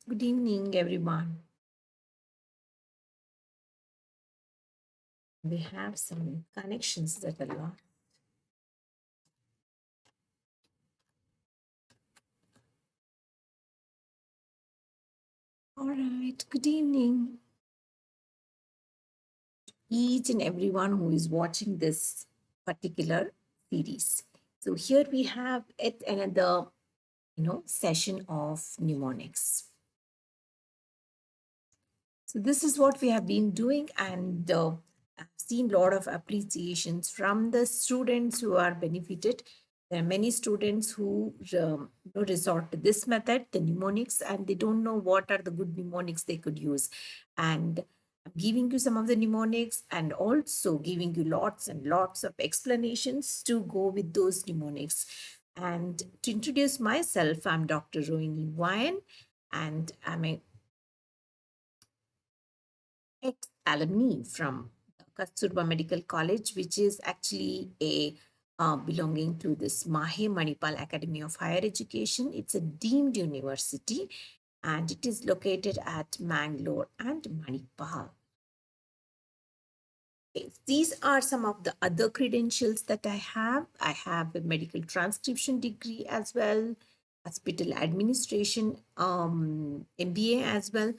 Good evening, everyone. We have some connections that are lost. All right, good evening, each and everyone who is watching this particular series. So here we have yet another, session of mnemonics. So this is what we have been doing, and I've seen a lot of appreciations from the students who are benefited. There are many students who resort to this method, the mnemonics, and they don't know what are the good mnemonics they could use. And I'm giving you some of the mnemonics and also giving you lots and lots of explanations to go with those mnemonics. And to introduce myself, I'm Dr. Rohini Wayan, and I'm a ex-alumni from Kasturba Medical College, which is actually a belonging to this Mahe Manipal Academy of Higher Education. It's a deemed university and it is located at Mangalore and Manipal. Okay, these are some of the other credentials that I have. I have a medical transcription degree as well, hospital administration MBA as well.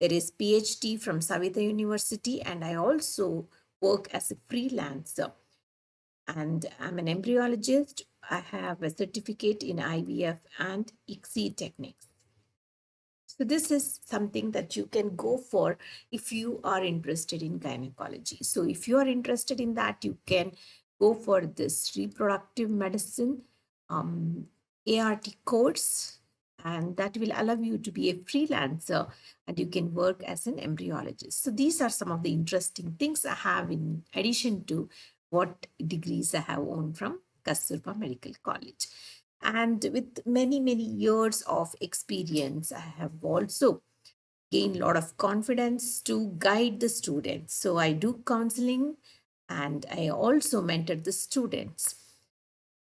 There is PhD from Savita University, and I also work as a freelancer. And I'm an embryologist. I have a certificate in IVF and ICSI techniques. So this is something that you can go for if you are interested in gynecology. So if you are interested in that, you can go for this reproductive medicine ART course, and that will allow you to be a freelancer and you can work as an embryologist. So these are some of the interesting things I have in addition to what degrees I have owned from Kasturba Medical College. And with many, many years of experience, I have also gained a lot of confidence to guide the students. So I do counseling and I also mentor the students.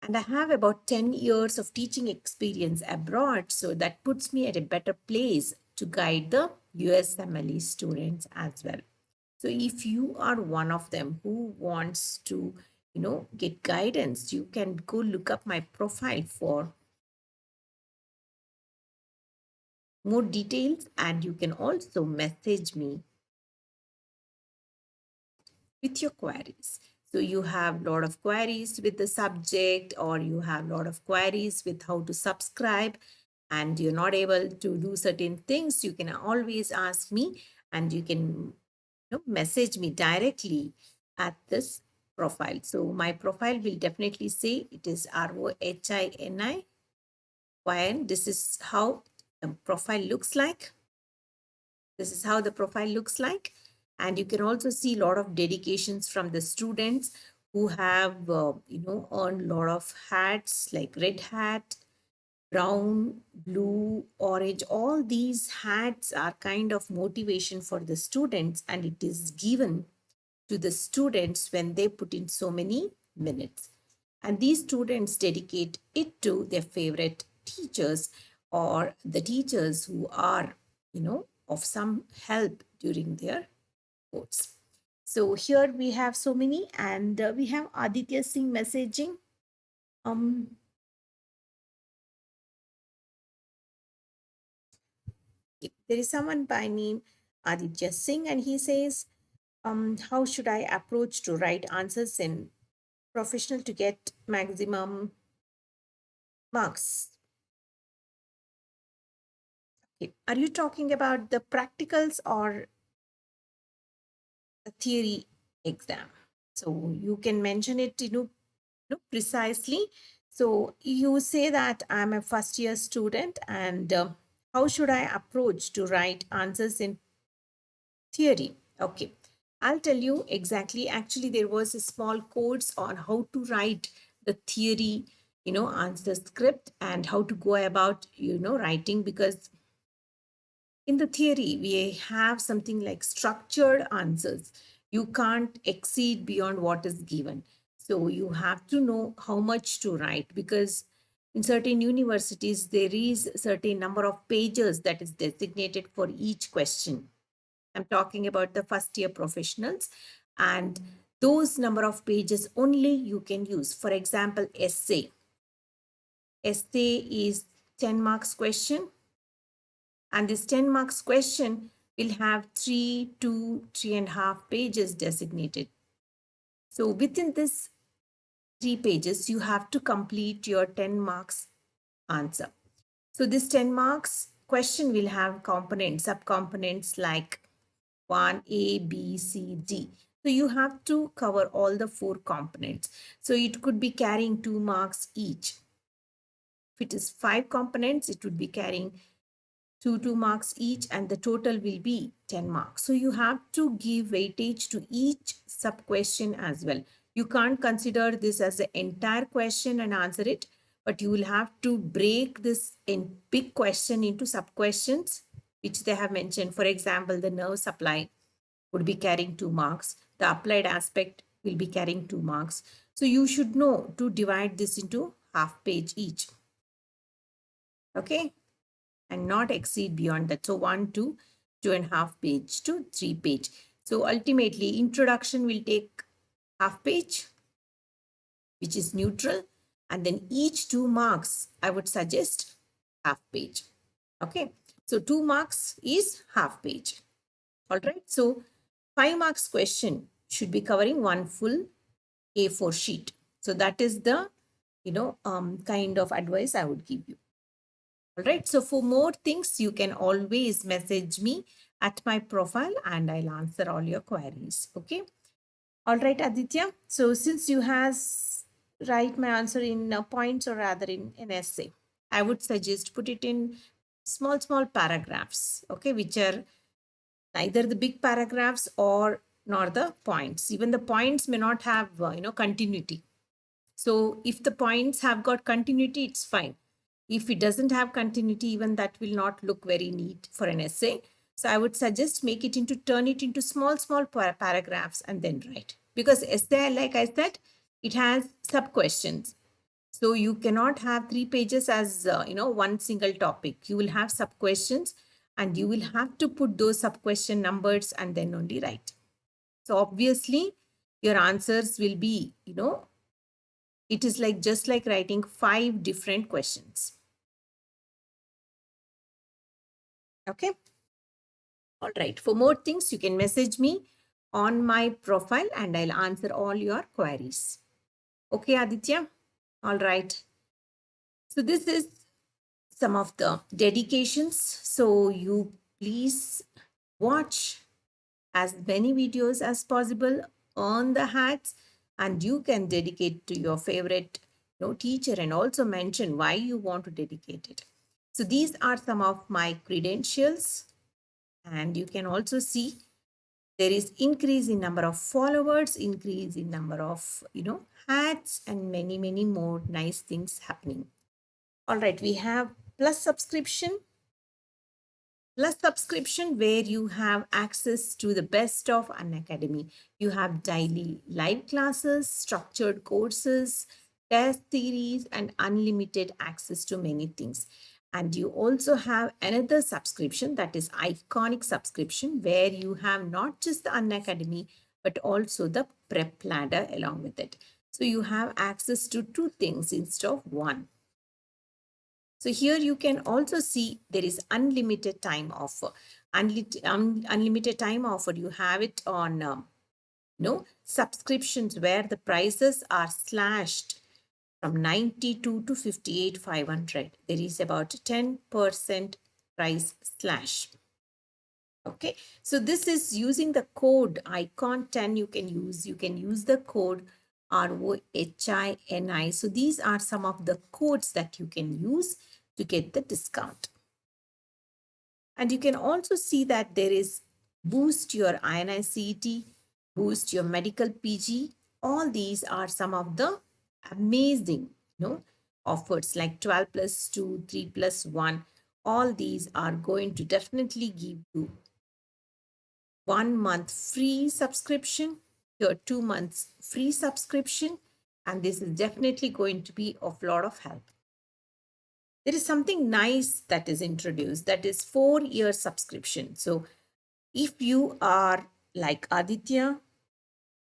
And I have about 10 years of teaching experience abroad. So that puts me at a better place to guide the USMLE students as well. So if you are one of them who wants to, get guidance, you can go look up my profile for more details and you can also message me with your queries. So you have a lot of queries with the subject or you have a lot of queries with how to subscribe and you're not able to do certain things, you can always ask me and you can message me directly at this profile. So my profile will definitely say it is ROHINI. This is how the profile looks like. This is how the profile looks like. And you can also see a lot of dedications from the students who have, earned a lot of hats like red hat, brown, blue, orange. All these hats are kind of motivation for the students and it is given to the students when they put in so many minutes. And these students dedicate it to their favorite teachers or the teachers who are, of some help during their course. So here we have so many, and we have Aditya Singh messaging. Um, there is someone by name Aditya Singh, and he says, how should I approach to write answers in professional to get maximum marks? Okay. Are you talking about the practicals or the theory exam? So you can mention it, precisely. So you say that I'm a first year student and how should I approach to write answers in theory? Okay. I'll tell you exactly. Actually, there was a small course on how to write the theory, answer script and how to go about, writing because in the theory, we have something like structured answers. You can't exceed beyond what is given. So you have to know how much to write because In certain universities, there is certain number of pages that is designated for each question. I'm talking about the first year professionals, and those number of pages only you can use. For example, essay. Essay is 10 marks question, and this 10 marks question will have 3 to 3.5 pages designated. So within this 3 pages, you have to complete your 10 marks answer. So this 10 marks question will have components, subcomponents like 1A, B, C, D. So you have to cover all the 4 components. So it could be carrying 2 marks each. If it is 5 components, it would be carrying 2 marks each, and the total will be 10 marks. So you have to give weightage to each sub question as well. You can't consider this as the entire question and answer it, but you will have to break this in big question into sub questions, which they have mentioned. For example, the nerve supply would be carrying 2 marks. The applied aspect will be carrying 2 marks. So you should know to divide this into half page each. Okay, and not exceed beyond that. So 1 to 2.5 page to 3 page. So ultimately, introduction will take half page, which is neutral, and then each 2 marks, I would suggest half page. Okay, so 2 marks is half page. All right, so 5 marks question should be covering one full A4 sheet. So that is the kind of advice I would give you. All right. So for more things, you can always message me at my profile and I'll answer all your queries. Okay. All right, Aditya. So since you has write my answer in points or rather in an essay, I would suggest put it in small paragraphs. Okay, which are neither the big paragraphs or nor the points. Even the points may not have continuity. So if the points have got continuity, it's fine. If it doesn't have continuity, even that will not look very neat for an essay. So I would suggest turn it into small paragraphs and then write. Because essay, like I said, it has sub questions. So you cannot have 3 pages as one single topic. You will have sub questions and you will have to put those sub question numbers and then only write. So obviously your answers will be, it is like just like writing 5 different questions. Okay. All right. For more things, you can message me on my profile and I'll answer all your queries. Okay, Aditya. All right. So this is some of the dedications. So you please watch as many videos as possible on the hats and you can dedicate to your favorite teacher and also mention why you want to dedicate it. So these are some of my credentials and you can also see there is increase in number of followers, increase in number of hats and many more nice things happening. All right, we have plus subscription where you have access to the best of Unacademy. You have daily live classes, structured courses, test series, and unlimited access to many things. And you also have another subscription that is iconic subscription where you have not just the Unacademy but also the prep ladder along with it. So you have access to 2 things instead of 1. So here you can also see there is unlimited time offer. Unlimited time offer, you have it on subscriptions where the prices are slashed from 92 to 58,500. There is about 10% price slash. Okay, so this is using the code icon 10 you can use the code ROHINI. So these are some of the codes that you can use to get the discount. And you can also see that there is boost your INI-CET, boost your medical PG. All these are some of the amazing offers like 12 plus 2, 3 plus 1. All these are going to definitely give you 1 month free subscription, your 2 months free subscription, and this is definitely going to be of lot of help. there is something nice that is introduced, that is 4-year subscription. So if you are like Aditya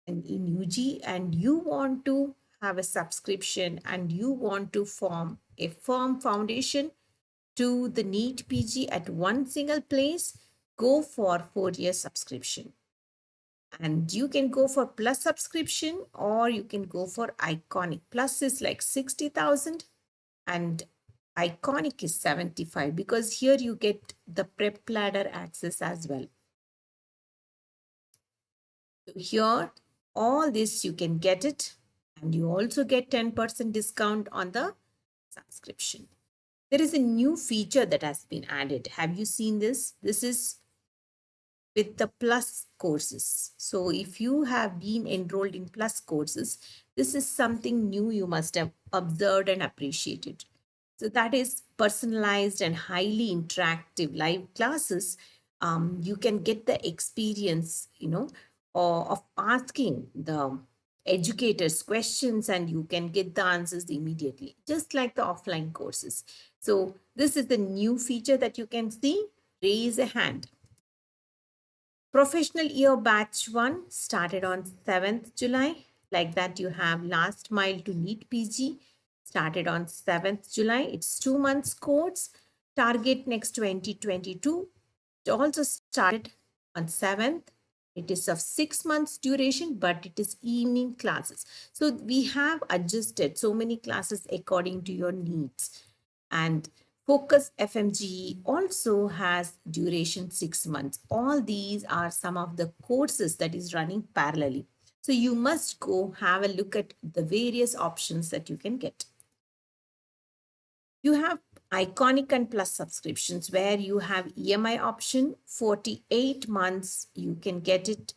and in UG and you want to have a subscription and you want to form a firm foundation to the NEET PG at one single place, go for 4-year subscription. And you can go for plus subscription or you can go for iconic. Plus is like 60,000 and iconic is 75, because here you get the prep ladder access as well. So here, all this you can get it, and you also get 10% discount on the subscription. There is a new feature that has been added. Have you seen this? This is with the plus courses. So if you have been enrolled in plus courses, this is something new you must have observed and appreciated. So that is personalized and highly interactive live classes. You can get the experience, of asking the educators questions and you can get the answers immediately, just like the offline courses. So this is the new feature that you can see. Raise a hand. Professional year batch 1 started on 7th July. Like that, you have last mile to NEET PG started on 7th July. It's 2 months course. Target next 2022. It also started on 7th. It is of 6 months duration, but it is evening classes. So we have adjusted so many classes according to your needs. And Focus FMGE also has duration 6 months. All these are some of the courses that is running parallelly. So you must go have a look at the various options that you can get. You have iconic and plus subscriptions where you have EMI option 48 months. You can get it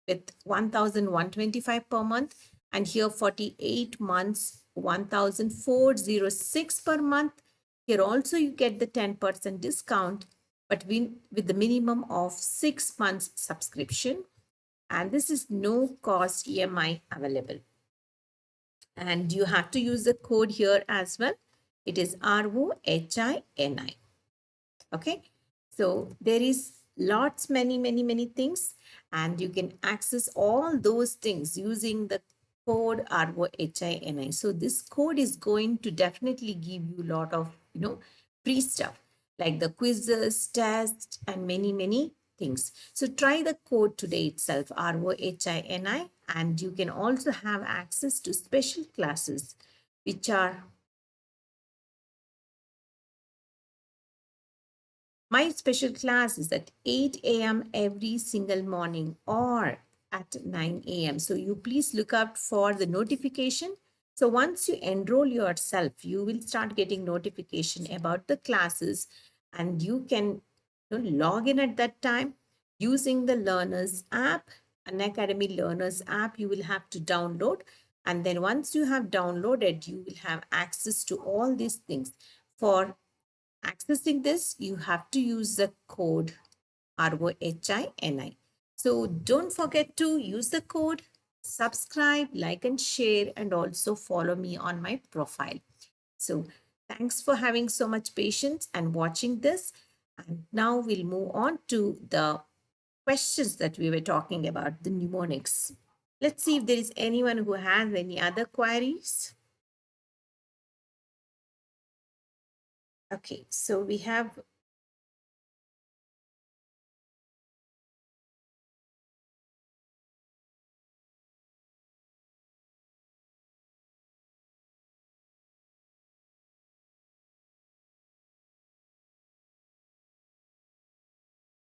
with 1,125 per month, and here 48 months 1,406 per month. Here also you get the 10% discount, but with the minimum of 6 months subscription, and this is no cost EMI available. And you have to use the code here as well. It is ROHINI. Okay, so there is lots, many things, and you can access all those things using the code ROHINI. So this code is going to definitely give you a lot of free stuff like the quizzes, tests, and many things. So try the code today itself, ROHINI, and you can also have access to special classes which are my special class is at 8 a.m. every single morning or at 9 a.m. So you please look out for the notification. So once you enroll yourself, you will start getting notification about the classes and you can log in at that time using the Learners app, Unacademy Learners app you will have to download. And then once you have downloaded, you will have access to all these things. For accessing this, you have to use the code ROHINI. So don't forget to use the code, subscribe, like and share, and also follow me on my profile. So thanks for having so much patience and watching this. And now we'll move on to the questions that we were talking about, the mnemonics. Let's see if there is anyone who has any other queries. Okay, so we have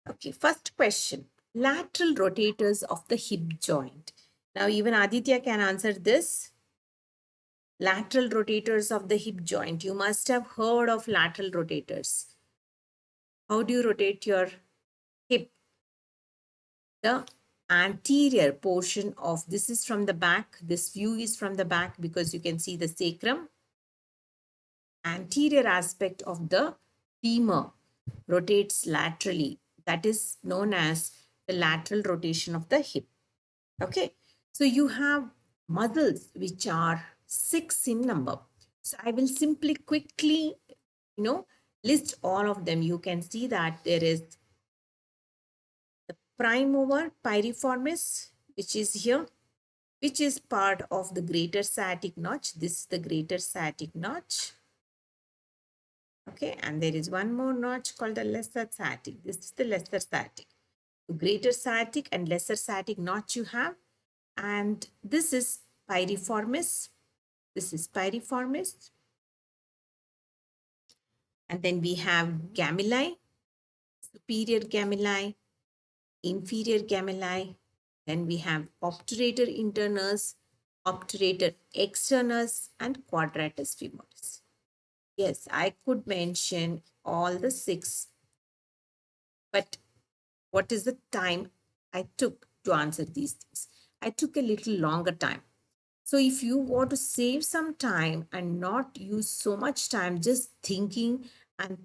okay, first question. Lateral rotators of the hip joint. Now, even Aditya can answer this. Lateral rotators of the hip joint. You must have heard of lateral rotators. How do you rotate your hip? The anterior portion of this is from the back. This view is from the back because you can see the sacrum. Anterior aspect of the femur rotates laterally. That is known as the lateral rotation of the hip. Okay, so you have muscles which are 6 in number. So I will simply quickly you know, list all of them, you can see that there is the prime mover piriformis, which is here, which is part of the greater sciatic notch. This is the greater sciatic notch. Okay, and there is one more notch called the lesser sciatic. This is the lesser sciatic. The greater sciatic and lesser sciatic notch you have. And this is piriformis. This is piriformis. And then we have gamellae, superior gamellae, inferior gamellae. Then we have obturator internus, obturator externus, and quadratus femoris. Yes, I could mention all the 6, but what is the time I took to answer these things? I took a little longer time. So if you want to save some time and not use so much time just thinking and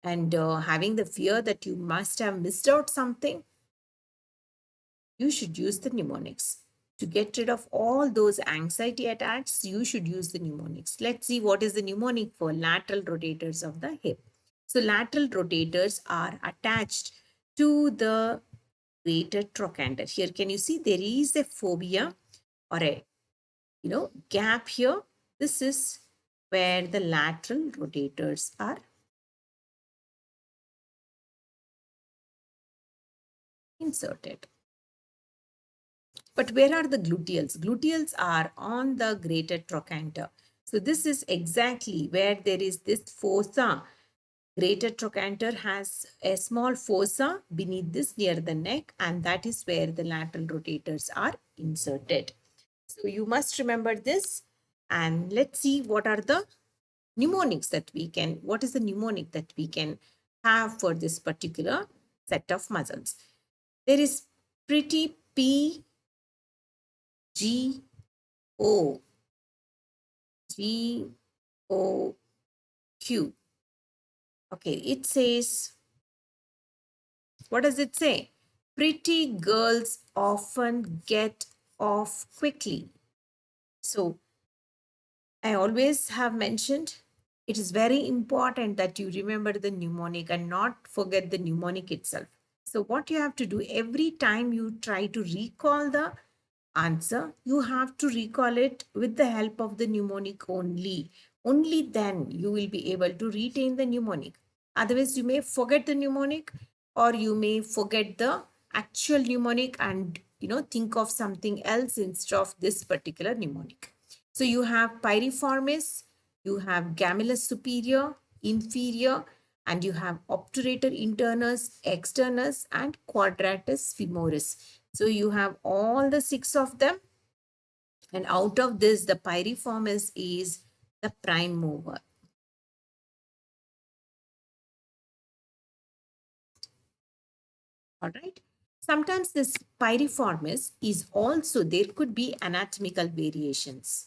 having the fear that you must have missed out something, you should use the mnemonics. To get rid of all those anxiety attacks, you should use the mnemonics. Let's see what is the mnemonic for lateral rotators of the hip. So lateral rotators are attached to the greater trochanter. Here, can you see there is a fovea or a gap here? This is where the lateral rotators are inserted. But where are the gluteals? Gluteals are on the greater trochanter. So this is exactly where there is this fossa. Greater trochanter has a small fossa beneath this near the neck, and that is where the lateral rotators are inserted. So you must remember this, and let's see what are the mnemonics that what is the mnemonic that we can have for this particular set of muscles. There is pretty P, G, O, G, O, Q. Okay, it says, what does it say? Pretty girls often get off quickly. So I always have mentioned it is very important that you remember the mnemonic and not forget the mnemonic itself. So what you have to do every time you try to recall the answer, you have to recall it with the help of the mnemonic only. Only then you will be able to retain the mnemonic. Otherwise, you may forget the mnemonic or you may forget the actual mnemonic and think of something else instead of this particular mnemonic. So you have piriformis, you have gemellus superior, inferior, and you have obturator internus, externus, and quadratus femoris. So you have all the 6 of them. And out of this, the piriformis is the prime mover. All right. Sometimes this piriformis is also, there could be anatomical variations.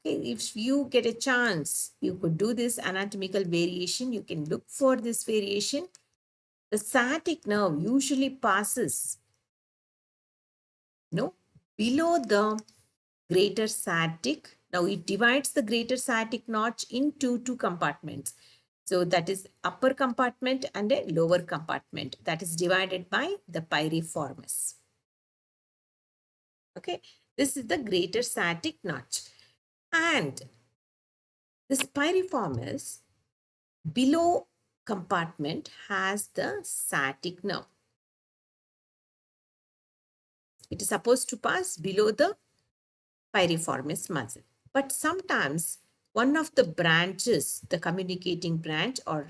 Okay, if you get a chance, you could do this anatomical variation. You can look for this variation. The sciatic nerve usually passes, below the greater sciatic. Now it divides the greater sciatic notch into 2 compartments. So that is upper compartment and a lower compartment that is divided by the piriformis. Okay, this is the greater sciatic notch. And this piriformis below compartment has the sciatic nerve. It is supposed to pass below the piriformis muscle. But sometimes one of the branches, the communicating branch or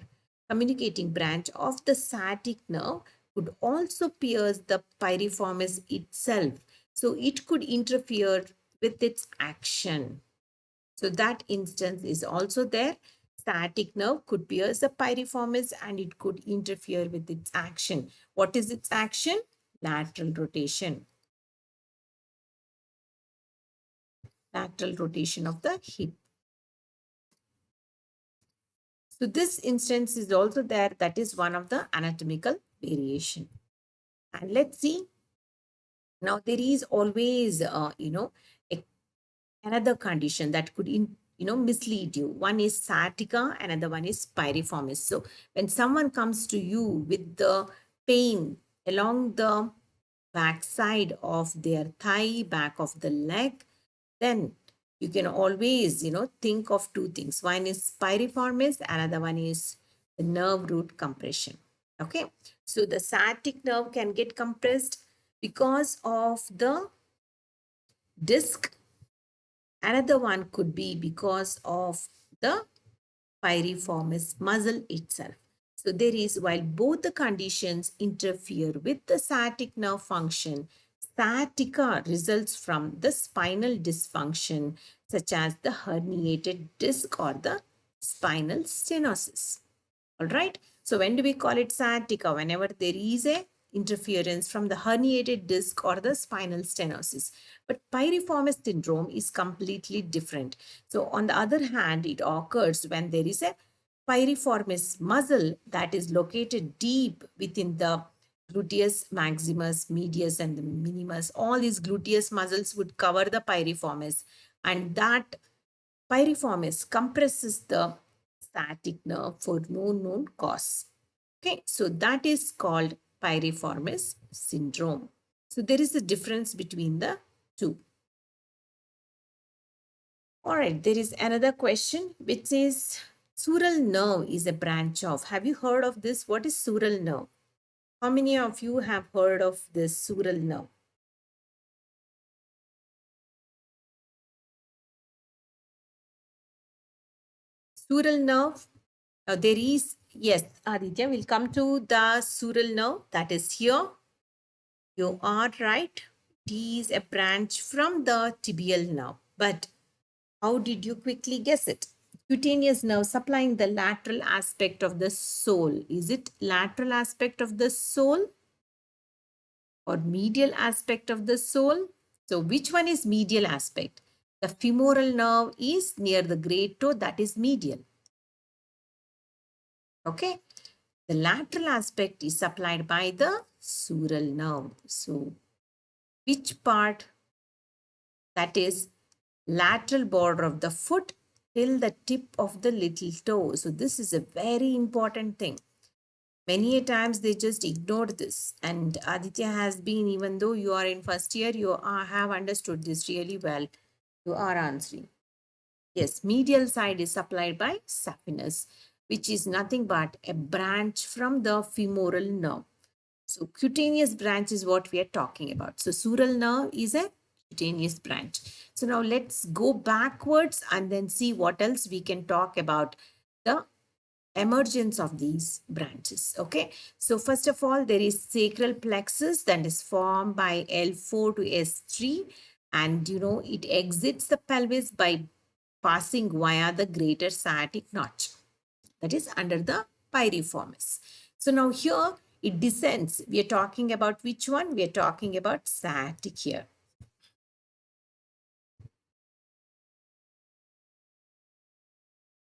communicating branch of the sciatic nerve could also pierce the piriformis itself. So it could interfere with its action. So that instance is also there. Sciatic nerve could pierce the piriformis and it could interfere with its action. What is its action? Lateral rotation. Lateral rotation of the hip. So this instance is also there. That is one of the anatomical variation. And let's see. Now there is always, another condition that could mislead you. One is sciatica, another one is piriformis. So when someone comes to you with the pain along the back side of their thigh, back of the leg, then you can always, think of two things. One is piriformis, another one is the nerve root compression. Okay. So the sciatic nerve can get compressed because of the disc. Another one could be because of the piriformis muscle itself. So there is, while both the conditions interfere with the sciatic nerve function, sciatica results from the spinal dysfunction such as the herniated disc or the spinal stenosis. All right. So when do we call it sciatica? Whenever there is a interference from the herniated disc or the spinal stenosis. But piriformis syndrome is completely different. So on the other hand, it occurs when there is a piriformis muscle that is located deep within the gluteus maximus, medius, and the minimus. All these gluteus muscles would cover the piriformis, and that piriformis compresses the sciatic nerve for no known cause. Okay, so that is called piriformis syndrome. So there is a difference between the two. All right, there is another question which is sural nerve is a branch of. Have you heard of this? What is sural nerve? How many of you have heard of this sural nerve? Sural nerve, there is, yes, Aditya, we'll come to the sural nerve that is here. You are right. It is a branch from the tibial nerve. But how did you quickly guess it? Cutaneous nerve supplying the lateral aspect of the sole. Is it lateral aspect of the sole or medial aspect of the sole? So which one is medial aspect? The femoral nerve is near the great toe, that is medial. Okay. The lateral aspect is supplied by the sural nerve. So which part, that is lateral border of the foot till the tip of the little toe. So this is a very important thing. Many a times they just ignored this, and Aditya has been, even though you are in first year, you have understood this really well. You are answering. Yes, medial side is supplied by saphenous, which is nothing but a branch from the femoral nerve. So cutaneous branch is what we are talking about. So sural nerve is a cutaneous branch. So now let's go backwards and then see what else we can talk about the emergence of these branches. Okay. So first of all, there is sacral plexus that is formed by L4 to S3, and it exits the pelvis by passing via the greater sciatic notch, that is under the piriformis. So now here it descends. We are talking about which one? We are talking about sciatic here.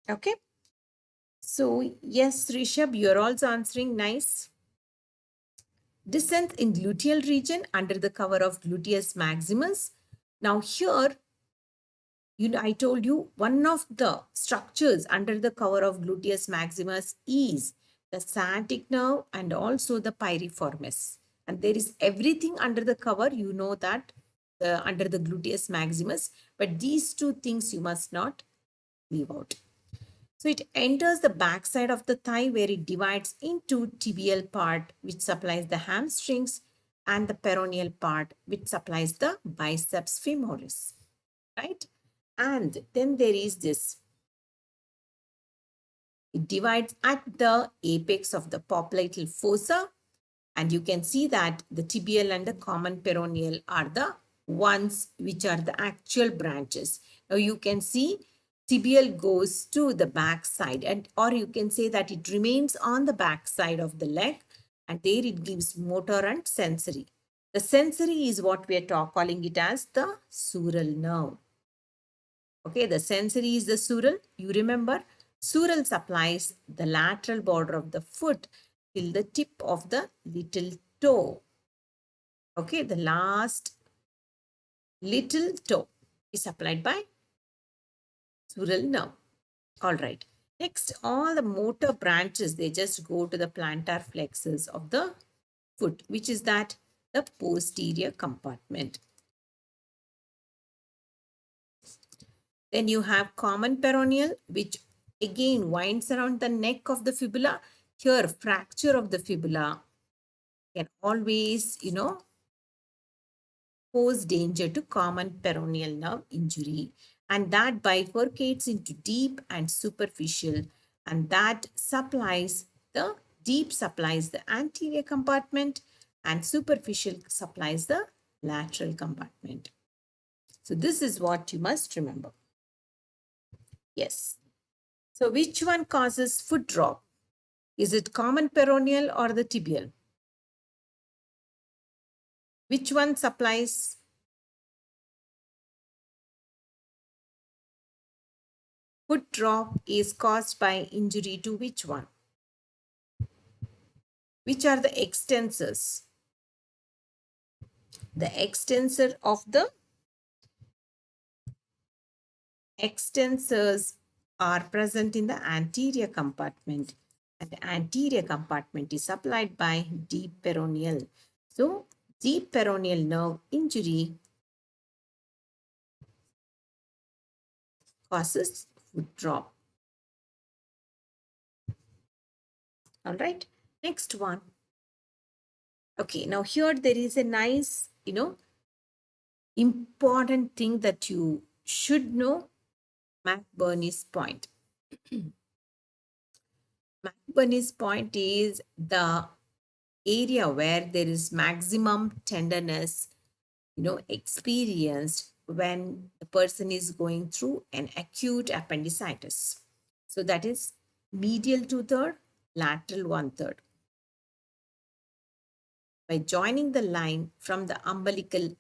Okay. So yes, Rishabh, you're also answering nice. Descent in gluteal region under the cover of gluteus maximus. Now here, I told you one of the structures under the cover of gluteus maximus is the sciatic nerve and also the piriformis. And there is everything under the cover, that under the gluteus maximus, but these two things you must not leave out. So it enters the backside of the thigh where it divides into tibial part which supplies the hamstrings and the peroneal part which supplies the biceps femoris, right? And then there is this. It divides at the apex of the popliteal fossa, and you can see that the tibial and the common peroneal are the ones which are the actual branches. Now you can see tibial goes to the back side, and or you can say that it remains on the back side of the leg, and there it gives motor and sensory. The sensory is what we are calling it as the sural nerve. Okay, the sensory is the sural. You remember, sural supplies the lateral border of the foot till the tip of the little toe. Okay, the last little toe is supplied by flexural nerve. All right. Next, all the motor branches, they just go to the plantar flexus of the foot, which is that the posterior compartment. Then you have common peroneal, which again winds around the neck of the fibula. Here, fracture of the fibula can always, pose danger to common peroneal nerve injury. And that bifurcates into deep and superficial. And that supplies the deep supplies the anterior compartment and superficial supplies the lateral compartment. So this is what you must remember. Yes. So which one causes foot drop? Is it common peroneal or the tibial? Which one supplies? Foot drop is caused by injury to which one? Which are the extensors? The extensors are present in the anterior compartment, and the anterior compartment is supplied by deep peroneal. So deep peroneal nerve injury causes foot drop. All right, next one. Okay, now here there is a nice, important thing that you should know, McBurney's point. McBurney's point is the area where there is maximum tenderness, experienced when the person is going through an acute appendicitis. So that is medial 2/3, lateral 1/3. By joining the line from the umbilical,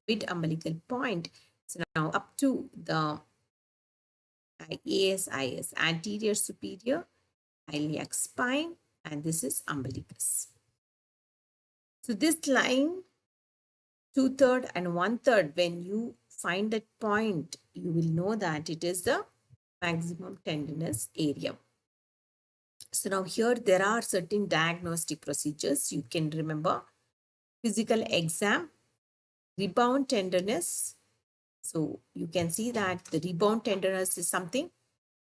mid umbilical point, so now up to the ASIS, anterior superior iliac spine, and this is umbilicus. So this line, 2/3 and 1/3, when you find that point, you will know that it is the maximum tenderness area. So now here there are certain diagnostic procedures you can remember. Physical exam, rebound tenderness. So you can see that the rebound tenderness is something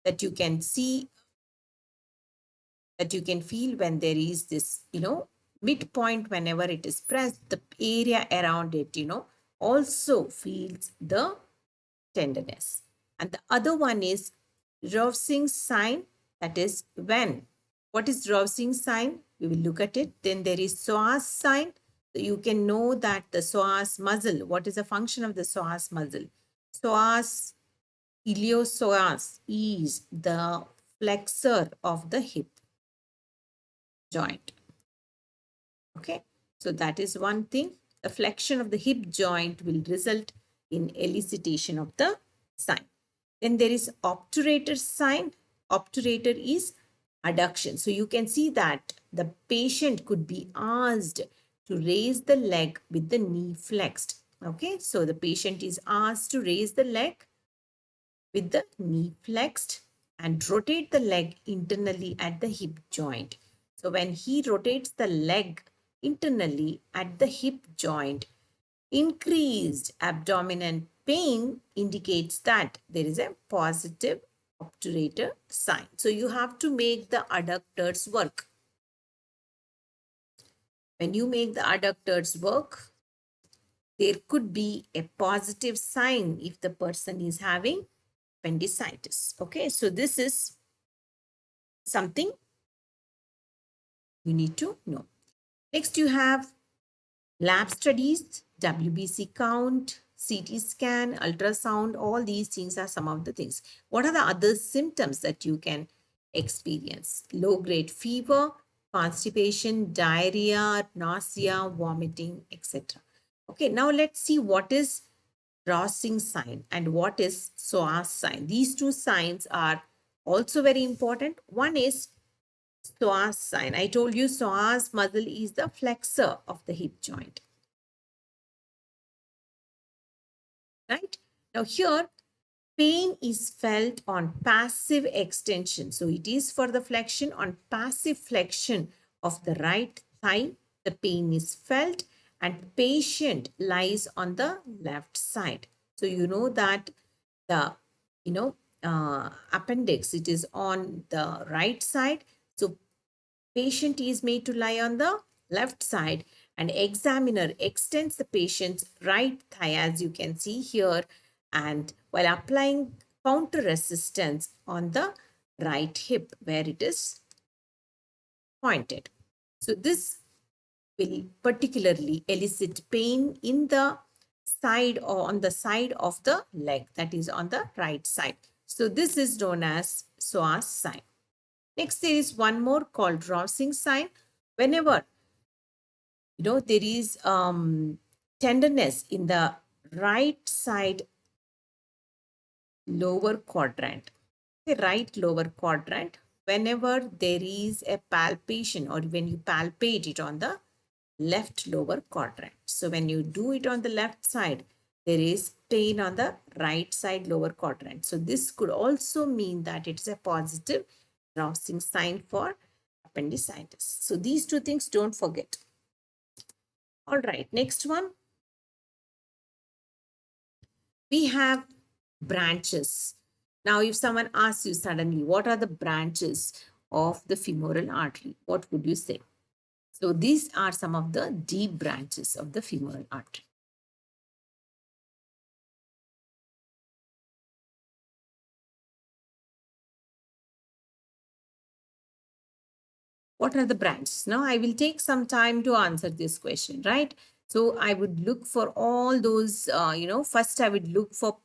that you can see, that you can feel when there is this, midpoint, whenever it is pressed, the area around it, also feels the tenderness. And the other one is Rovsing sign, that is when. What is Rovsing sign? We will look at it. Then there is psoas sign. So you can know that the psoas muscle, what is the function of the psoas muscle? Psoas iliopsoas is the flexor of the hip joint. Okay, so that is one thing. The flexion of the hip joint will result in elicitation of the sign. Then there is obturator sign. Obturator is adduction. So you can see that the patient could be asked to raise the leg with the knee flexed. Okay, so the patient is asked to raise the leg with the knee flexed and rotate the leg internally at the hip joint. So when he rotates the leg internally at the hip joint, increased abdominal pain indicates that there is a positive obturator sign. So you have to make the adductors work. When you make the adductors work, there could be a positive sign if the person is having appendicitis. Okay, so this is something you need to know. Next, you have lab studies, WBC count, CT scan, ultrasound, all these things are some of the things. What are the other symptoms that you can experience? Low-grade fever, constipation, diarrhea, nausea, vomiting, etc. Okay, now let's see what is Rossing sign and what is psoas sign. These two signs are also very important. One is psoas sign. I told you psoas muscle is the flexor of the hip joint. Right? Now here, Pain is felt on passive extension. So it is for the flexion. On passive flexion of the right thigh, the pain is felt, and patient lies on the left side. So you know that the you know appendix, it is on the right side. So patient is made to lie on the left side, and examiner extends the patient's right thigh, as you can see here, and while applying counter resistance on the right hip where it is pointed. So this will particularly elicit pain in the side or on the side of the leg, that is on the right side. So this is known as psoas sign. Next, there is one more called Rousing sign. Whenever there is tenderness in the right side lower quadrant, the right lower quadrant, whenever there is a palpation or when you palpate it on the left lower quadrant. So when you do it on the left side, there is pain on the right side lower quadrant. So this could also mean that it's a positive rousing sign for appendicitis. So these two things don't forget. All right, next one. We have branches. Now, if someone asks you suddenly, what are the branches of the femoral artery? What would you say? So these are some of the deep branches of the femoral artery. What are the branches? Now, I will take some time to answer this question, right? So I would look for all those, first I would look for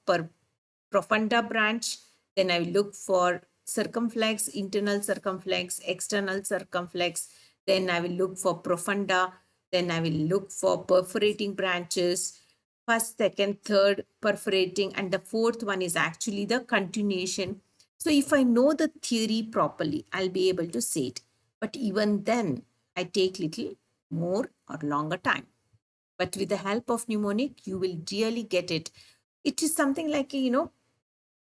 profunda branch, then I will look for circumflex, internal circumflex, external circumflex, then I will look for profunda, then I will look for perforating branches, first, second, third perforating, and the fourth one is actually the continuation. So if I know the theory properly, I'll be able to say it. But even then, I take little more or longer time. But with the help of mnemonic, you will really get it. It is something like,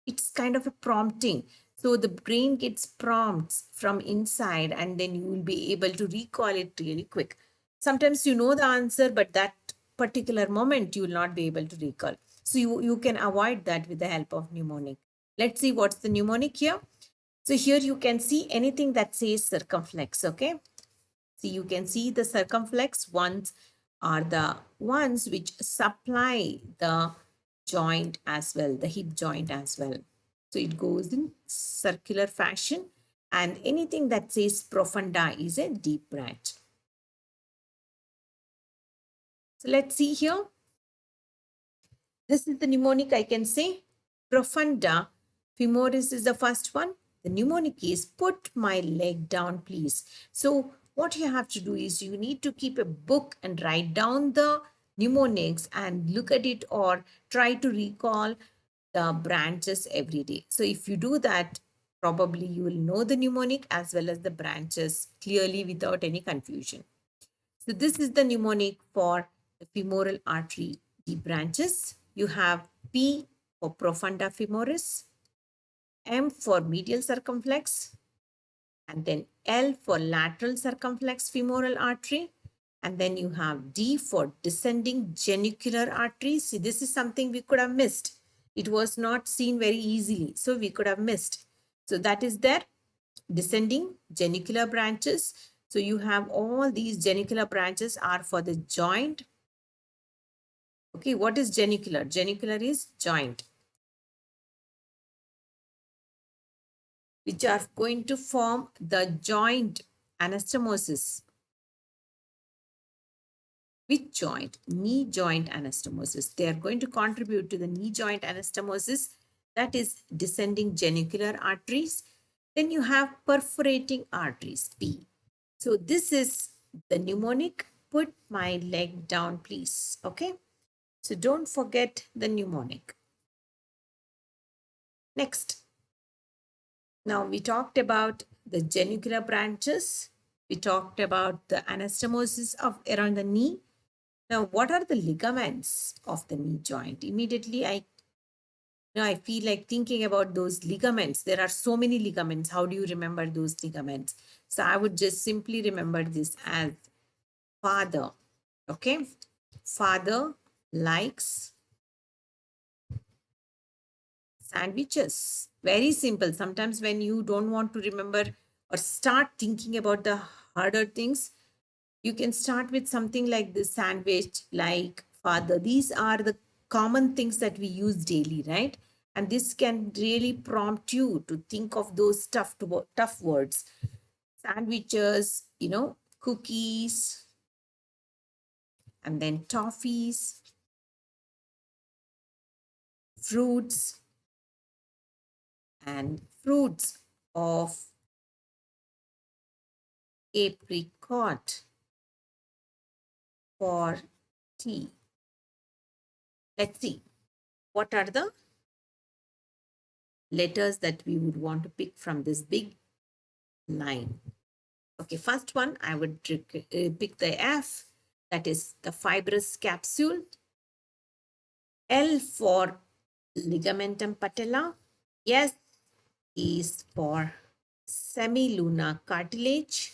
it's kind of a prompting. So the brain gets prompts from inside and then you will be able to recall it really quick. Sometimes you know the answer, but that particular moment you will not be able to recall. So you can avoid that with the help of mnemonic. Let's see what's the mnemonic here. So here you can see anything that says circumflex, okay? So you can see the circumflex ones are the ones which supply the joint as well, the hip joint as well. So it goes in circular fashion, and anything that says profunda is a deep branch. So let's see here. This is the mnemonic I can say. Profunda femoris is the first one. The mnemonic is put my leg down, please. So what you have to do is you need to keep a book and write down the mnemonics and look at it or try to recall the branches every day. So if you do that, probably you will know the mnemonic as well as the branches clearly without any confusion. So this is the mnemonic for the femoral artery deep branches. You have P for profunda femoris, M for medial circumflex, and then L for lateral circumflex femoral artery. And then you have D for descending genicular artery. See, this is something we could have missed. It was not seen very easily, so we could have missed. So that is there, descending genicular branches. So you have all these genicular branches are for the joint. Okay, what is genicular? Genicular is joint, which are going to form the joint anastomosis. Which joint? Knee joint anastomosis. They are going to contribute to the knee joint anastomosis, that is descending genicular arteries. Then you have perforating arteries, P. So this is the mnemonic. Put my leg down, please. Okay. So don't forget the mnemonic. Next. Now we talked about the genicular branches. We talked about the anastomosis of around the knee. Now, what are the ligaments of the knee joint? Immediately, I I feel like thinking about those ligaments. There are so many ligaments. How do you remember those ligaments? So I would just simply remember this as father. Okay. Father likes sandwiches. Very simple. Sometimes when you don't want to remember or start thinking about the harder things, you can start with something like this sandwich, like father. These are the common things that we use daily, right? And this can really prompt you to think of those tough words. Sandwiches, cookies, and then toffees, fruits, and fruits of apricot for tea. Let's see, what are the letters that we would want to pick from this big line? Okay, first one, I would pick the F, that is the fibrous capsule. L for ligamentum patella. S is for semilunar cartilage.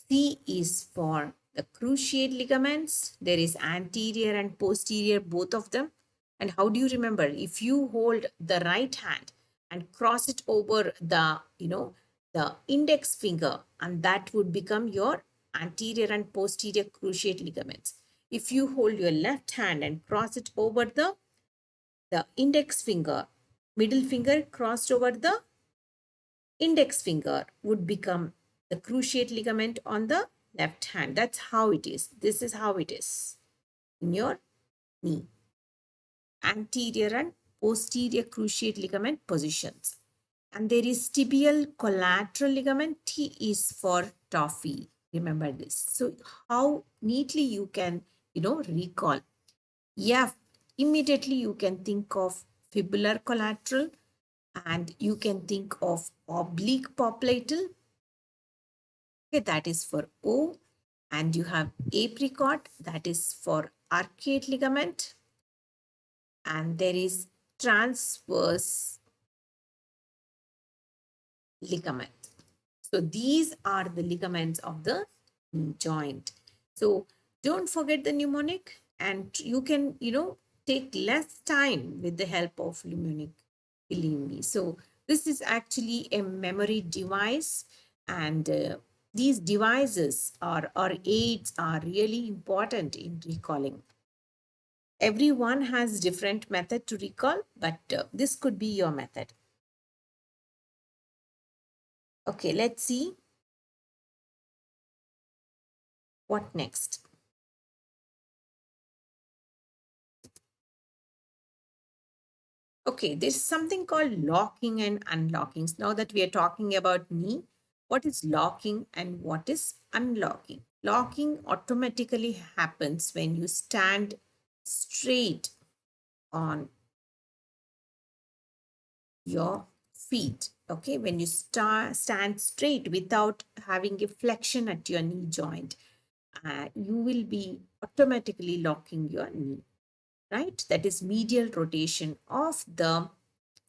C is for the cruciate ligaments. There is anterior and posterior, both of them. And how do you remember? If you hold the right hand and cross it over the index finger, and that would become your anterior and posterior cruciate ligaments. If you hold your left hand and cross it over the index finger, middle finger crossed over the index finger would become the cruciate ligament on the left hand. That's how it is. This is how it is in your knee. Anterior and posterior cruciate ligament positions. And there is tibial collateral ligament. T is for toffee. Remember this. So how neatly you can, recall. Yeah, immediately you can think of fibular collateral, and you can think of oblique popliteal. Okay, that is for O. And you have apricot, that is for arcade ligament. And there is transverse ligament. So these are the ligaments of the knee joint. So don't forget the mnemonic, and you can, take less time with the help of mnemonic, believe me. So this is actually a memory device, and these devices or aids are really important in recalling. Everyone has different method to recall, but this could be your method. Okay, let's see what next. Okay, there's something called locking and unlocking. Now that we are talking about knee, what is locking and what is unlocking? Locking automatically happens when you stand straight on your feet. Okay, when you stand straight without having a flexion at your knee joint, you will be automatically locking your knee, right? That is medial rotation of the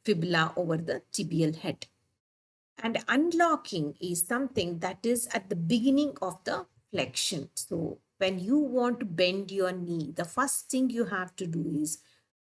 fibula over the tibial head. And unlocking is something that is at the beginning of the flexion. So when you want to bend your knee, the first thing you have to do is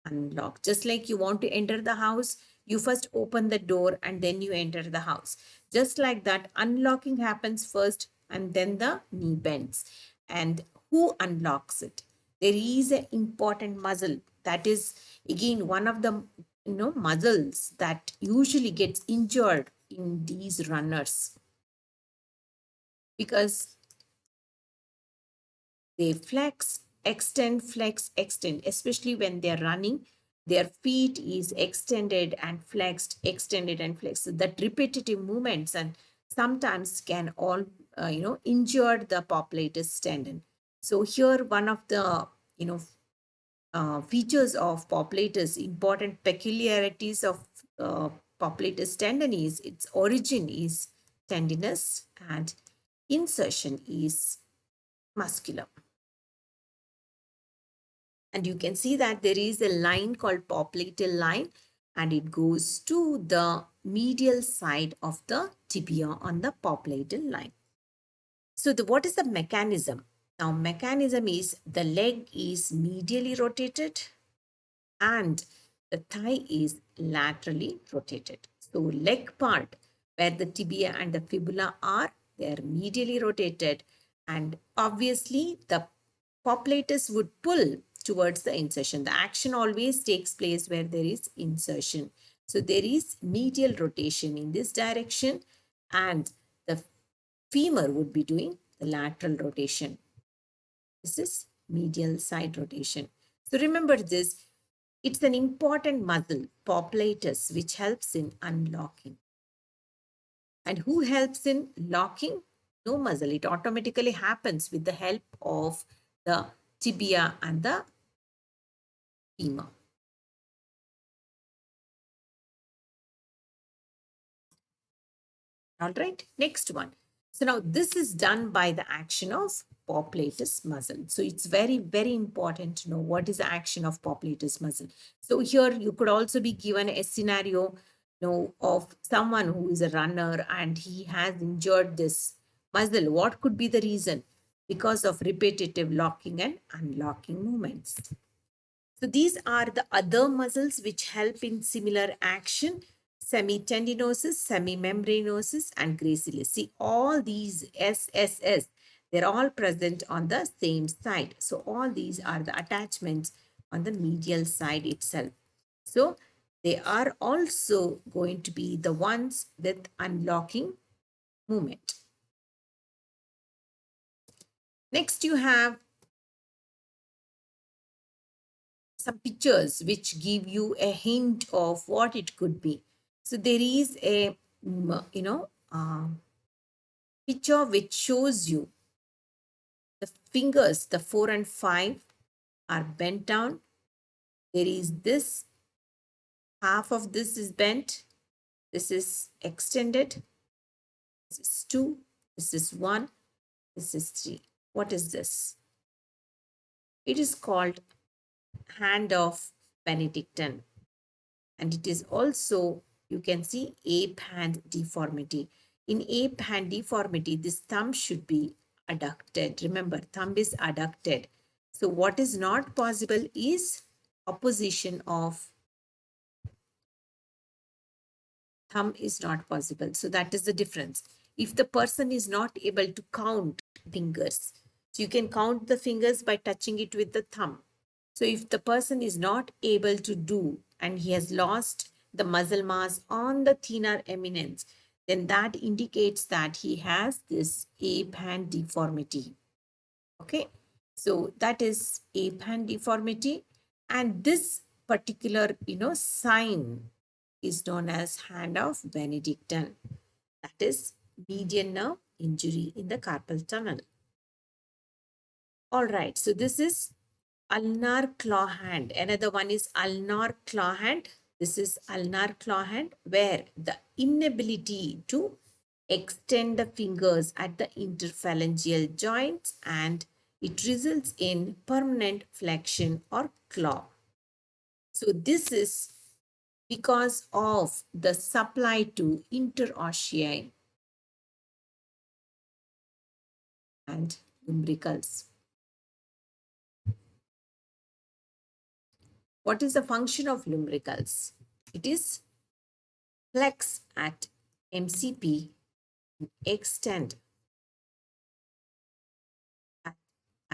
unlock. Just like you want to enter the house, you first open the door and then you enter the house. Just like that, unlocking happens first and then the knee bends. And who unlocks it? There is an important muscle that is again one of the muscles that usually gets injured in these runners because they flex, extend, especially when they're running. Their feet is extended and flexed, extended and flexed. So that repetitive movements and sometimes can all, injure the popliteus tendon. So here one of the, features of popliteus, important peculiarities of popliteus tendon is its origin is tendinous and insertion is muscular. And you can see that there is a line called popliteal line and it goes to the medial side of the tibia on the popliteal line. So what is the mechanism? Now mechanism is the leg is medially rotated and the thigh is laterally rotated. So leg part where the tibia and the fibula are, they are medially rotated, and obviously the popliteus would pull towards the insertion. The action always takes place where there is insertion. So there is medial rotation in this direction and the femur would be doing the lateral rotation. This is medial side rotation. So remember this, it's an important muscle, popliteus, which helps in unlocking. And who helps in locking? No muscle. It automatically happens with the help of the tibia and the femur. All right, next one. So now this is done by the action of popliteus muscle. So it's very, very important to know what is the action of popliteus muscle. So here you could also be given a scenario, of someone who is a runner and he has injured this muscle. What could be the reason? Because of repetitive locking and unlocking movements. So these are the other muscles which help in similar action: semitendinosus, semimembranosus, and gracilis. See, all these SSS, they're all present on the same side. So all these are the attachments on the medial side itself. So they are also going to be the ones with unlocking movement. Next, you have some pictures which give you a hint of what it could be. So there is a picture which shows you the fingers, the 4 and 5 are bent down. There is this, half of this is bent. This is extended. This is 2. This is 1. This is 3. What is this? It is called hand of Benedictine. And it is also, you can see, ape hand deformity. In ape hand deformity, this thumb should be adducted. Remember, thumb is adducted. So what is not possible is opposition of thumb is not possible. So that is the difference. If the person is not able to count fingers, so you can count the fingers by touching it with the thumb. So if the person is not able to do and he has lost the muscle mass on the thenar eminence, then that indicates that he has this ape hand deformity. Okay, so that is ape hand deformity, and this particular sign is known as hand of Benedictine. That is median nerve injury in the carpal tunnel. All right, so this is ulnar claw hand. Another one is ulnar claw hand. This is ulnar claw hand, where the inability to extend the fingers at the interphalangeal joints, and it results in permanent flexion or claw. So this is because of the supply to interossei and umbilicals. What is the function of lumbricals? It is flex at MCP, extend at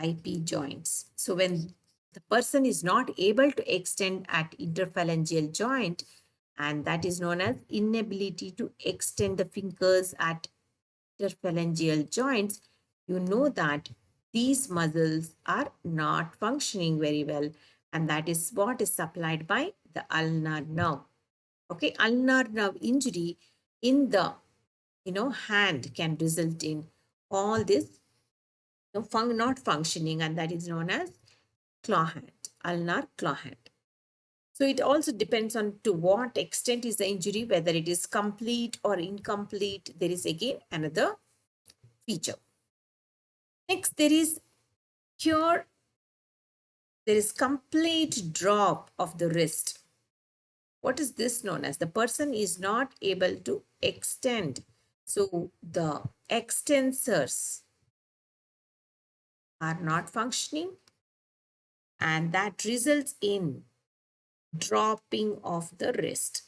IP joints. So when the person is not able to extend at interphalangeal joint, and that is known as inability to extend the fingers at interphalangeal joints, you know that these muscles are not functioning very well, and that is what is supplied by the ulnar nerve. Okay, ulnar nerve injury in the hand can result in all this not functioning, and that is known as claw hand, ulnar claw hand. So it also depends on to what extent is the injury, whether it is complete or incomplete. There is again another feature. Next, there is here, there is complete drop of the wrist. What is this known as? The person is not able to extend. So the extensors are not functioning, and that results in dropping of the wrist.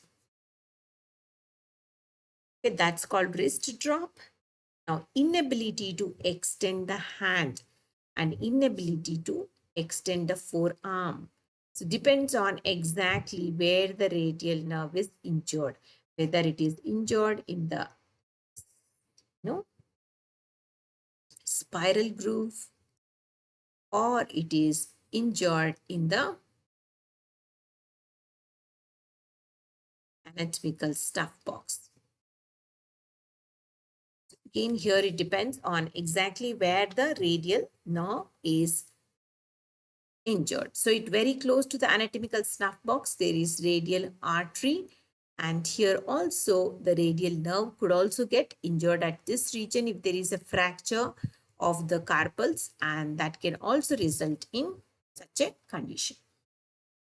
Okay, that's called wrist drop. Now, inability to extend the hand and inability to extend the forearm. So, depends on exactly where the radial nerve is injured, whether it is injured in the spiral groove or it is injured in the anatomical stuff box. Again, here it depends on exactly where the radial nerve is injured. So it very close to the anatomical snuff box, there is radial artery, and here also the radial nerve could also get injured at this region if there is a fracture of the carpals, and that can also result in such a condition.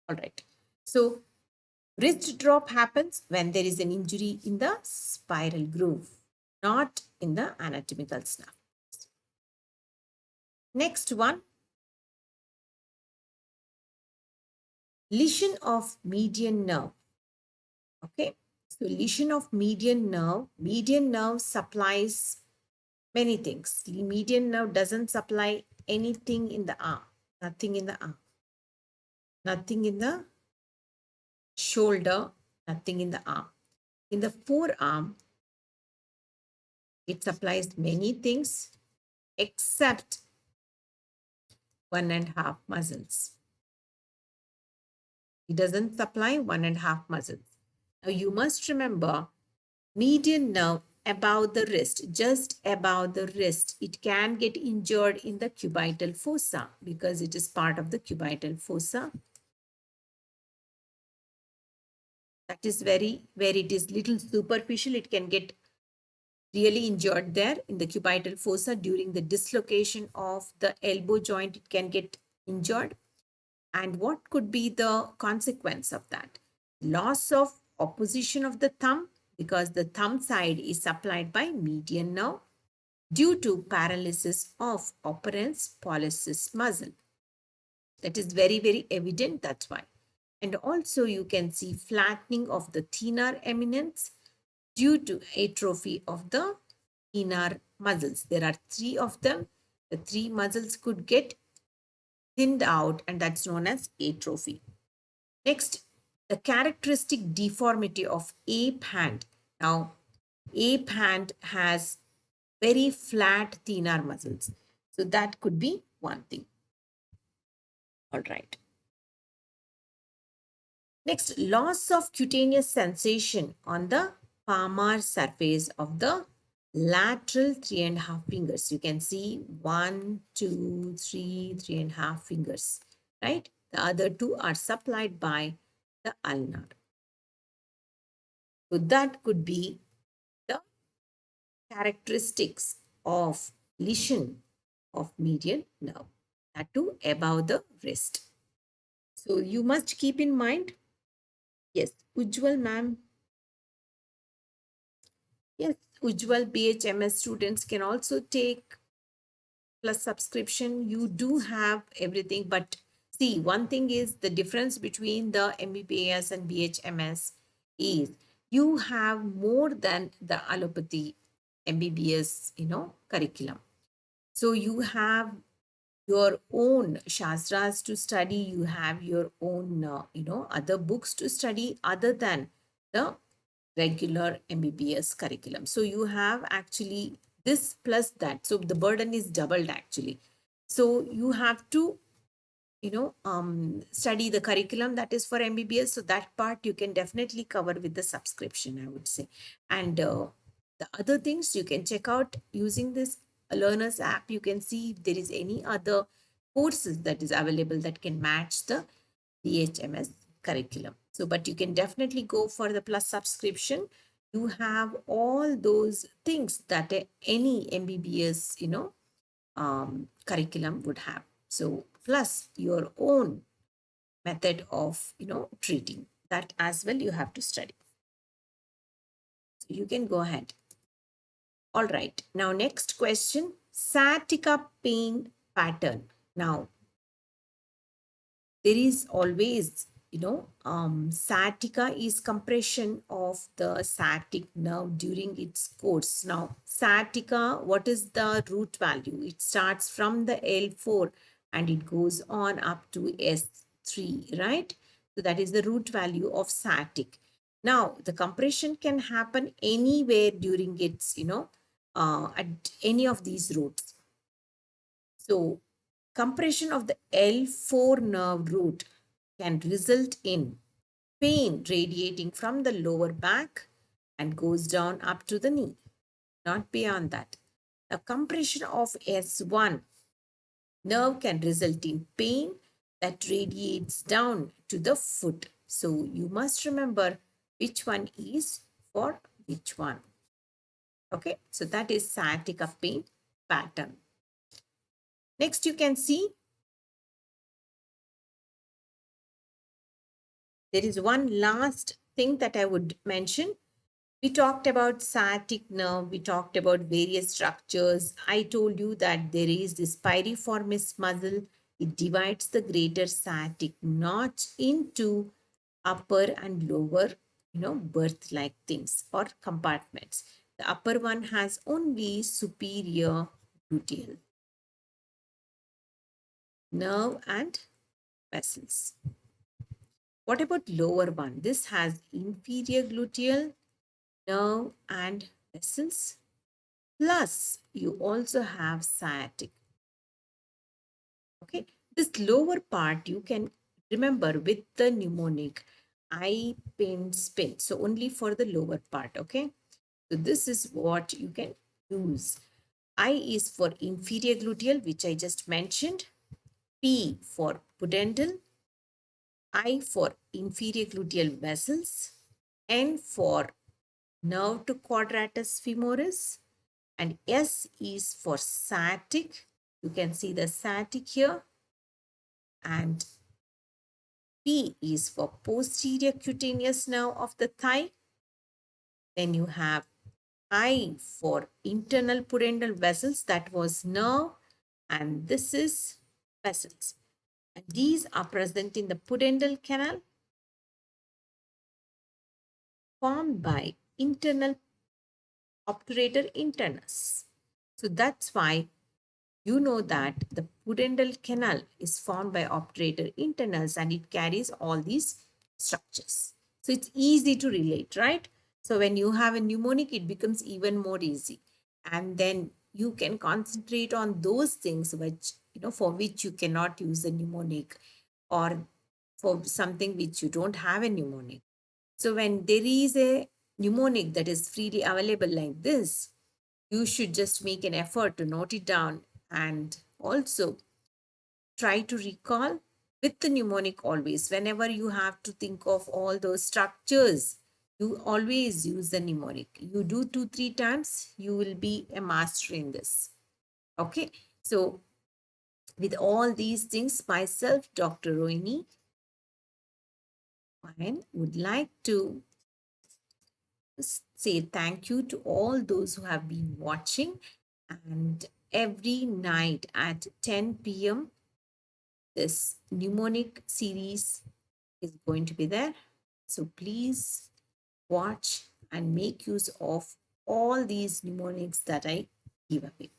All right. So wrist drop happens when there is an injury in the spiral groove, not in the anatomical snuff. Next one, lesion of median nerve. Okay, so lesion of median nerve supplies many things. The median nerve doesn't supply anything in the arm, nothing in the arm, nothing in the shoulder, nothing in the arm. In the forearm, it supplies many things except 1.5 muscles. It doesn't supply 1.5 muscles. Now you must remember median nerve above the wrist, just above the wrist, it can get injured in the cubital fossa because it is part of the cubital fossa. That is where it is little superficial, it can get really injured there in the cubital fossa during the dislocation of the elbow joint, it can get injured. And what could be the consequence of that? Loss of opposition of the thumb because the thumb side is supplied by median nerve due to paralysis of operans pollicis muscle. That is very evident, that's why. And also you can see flattening of the thenar eminence due to atrophy of the thenar muscles. There are 3 of them. The 3 muscles could get thinned out, and that's known as atrophy. Next, the characteristic deformity of ape hand. Now, ape hand has very flat thenar muscles. So that could be one thing. All right. Next, loss of cutaneous sensation on the palmar surface of the lateral 3.5 fingers. You can see 1, 2, 3, 3.5 fingers, right? The other 2 are supplied by the ulnar. So that could be the characteristics of lesion of median nerve, that too above the wrist. So you must keep in mind, yes, Ujjwal ma'am, yes, Ujjwal BHMS students can also take plus subscription. You do have everything, but see, one thing is the difference between the MBBS and BHMS is you have more than the allopathy MBBS, curriculum. So you have your own shastras to study, you have your own, other books to study other than the regular MBBS curriculum. So you have actually this plus that. So the burden is doubled actually. So you have to, study the curriculum that is for MBBS. So that part you can definitely cover with the subscription, I would say. And the other things you can check out using this learners app. You can see if there is any other courses that is available that can match the BHMS curriculum. So, but you can definitely go for the plus subscription. You have all those things that any MBBS, curriculum would have. So, plus your own method of, treating. that as well you have to study. So you can go ahead. All right. Now, next question, sciatica pain pattern. Now, there is always, sciatica is compression of the sciatic nerve during its course. Now, sciatica, what is the root value? It starts from the L4 and it goes on up to S3, right? So that is the root value of sciatic. Now, the compression can happen anywhere during its, at any of these roots. So, compression of the L4 nerve root can result in pain radiating from the lower back and goes down up to the knee, not beyond that. The compression of S1 nerve can result in pain that radiates down to the foot. So you must remember which one is for which one. Okay, so that is sciatica pain pattern. Next, you can see there is one last thing that I would mention. We talked about sciatic nerve, we talked about various structures. I told you that there is this piriformis muscle. It divides the greater sciatic notch into upper and lower, birth-like things or compartments. The upper one has only superior gluteal nerve and vessels. What about lower one? This has inferior gluteal nerve and vessels. Plus, you also have sciatic. Okay, this lower part you can remember with the mnemonic I pin spin. So only for the lower part. Okay, so this is what you can use. I is for inferior gluteal, which I just mentioned. P for pudendal. I for inferior gluteal vessels. N for nerve to quadratus femoris, and S is for sciatic. You can see the sciatic here, and P is for posterior cutaneous nerve of the thigh. Then you have I for internal pudendal vessels, that was nerve, and this is vessels. And these are present in the pudendal canal formed by internal obturator internus. So that's why you know that the pudendal canal is formed by obturator internus and it carries all these structures. So it's easy to relate, right? So when you have a mnemonic, it becomes even more easy. And then you can concentrate on those things which, for which you cannot use a mnemonic, or for something which you don't have a mnemonic. So when there is a mnemonic that is freely available like this, you should just make an effort to note it down and also try to recall with the mnemonic always. Whenever you have to think of all those structures, you always use the mnemonic. You do 2-3 times, you will be a master in this. Okay, so with all these things, myself, Dr. Rohini, I would like to say thank you to all those who have been watching. And every night at 10 p.m., this mnemonic series is going to be there. So please watch and make use of all these mnemonics that I give away.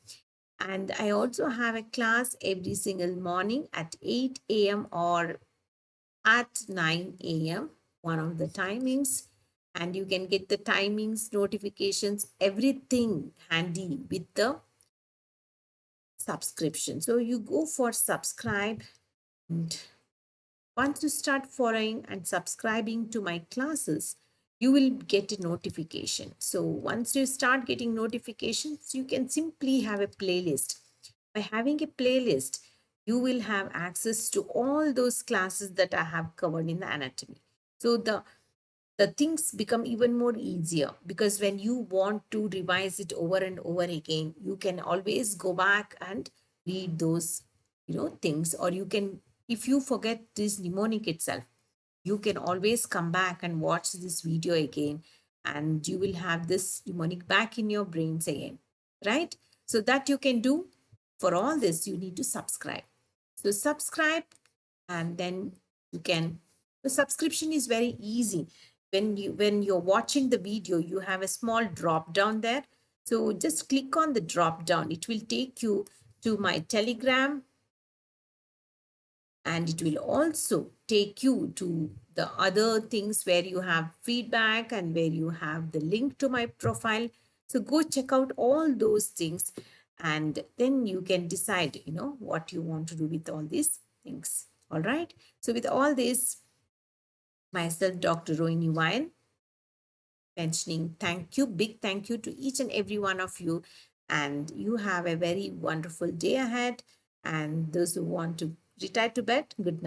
And I also have a class every single morning at 8 a.m. or at 9 a.m., one of the timings. And you can get the timings, notifications, everything handy with the subscription. So you go for subscribe, and once you start following and subscribing to my classes, you will get a notification. So once you start getting notifications, you can simply have a playlist. By having a playlist, you will have access to all those classes that I have covered in the anatomy. So the things become even more easier, because when you want to revise it over and over again, you can always go back and read those things. Or you can, if you forget this mnemonic itself, you can always come back and watch this video again, and you will have this mnemonic back in your brains again, right? So that you can do, for all this, you need to subscribe. So subscribe, and then you can, the subscription is very easy. When you're watching the video, you have a small drop down there. So just click on the drop down. It will take you to my Telegram, and it will also take you to the other things where you have feedback and where you have the link to my profile. So go check out all those things, and then you can decide, what you want to do with all these things. All right. So with all this, myself, Dr. Rohini Wine, mentioning thank you, big thank you to each and every one of you. And you have a very wonderful day ahead. And those who want to retire to bed, good night.